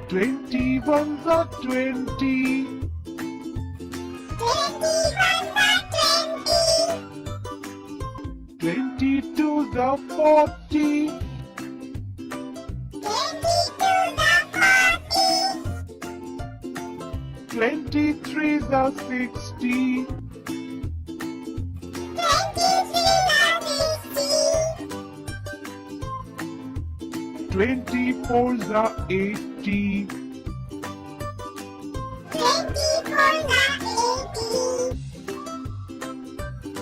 21 the 20. 22 the 40. 23 the 60. 24 the 80.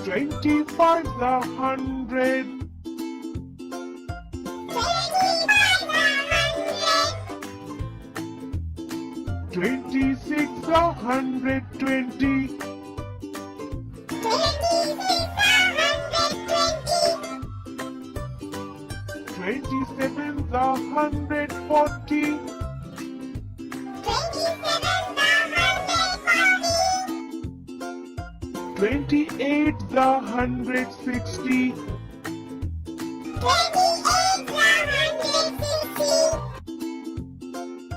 25 the 100. 26 the 120. 27 the 140. 28 the 160.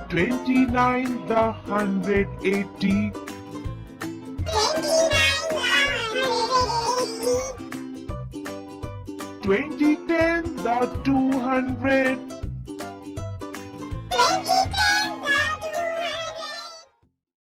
29 the 180. 2010 the 200. 20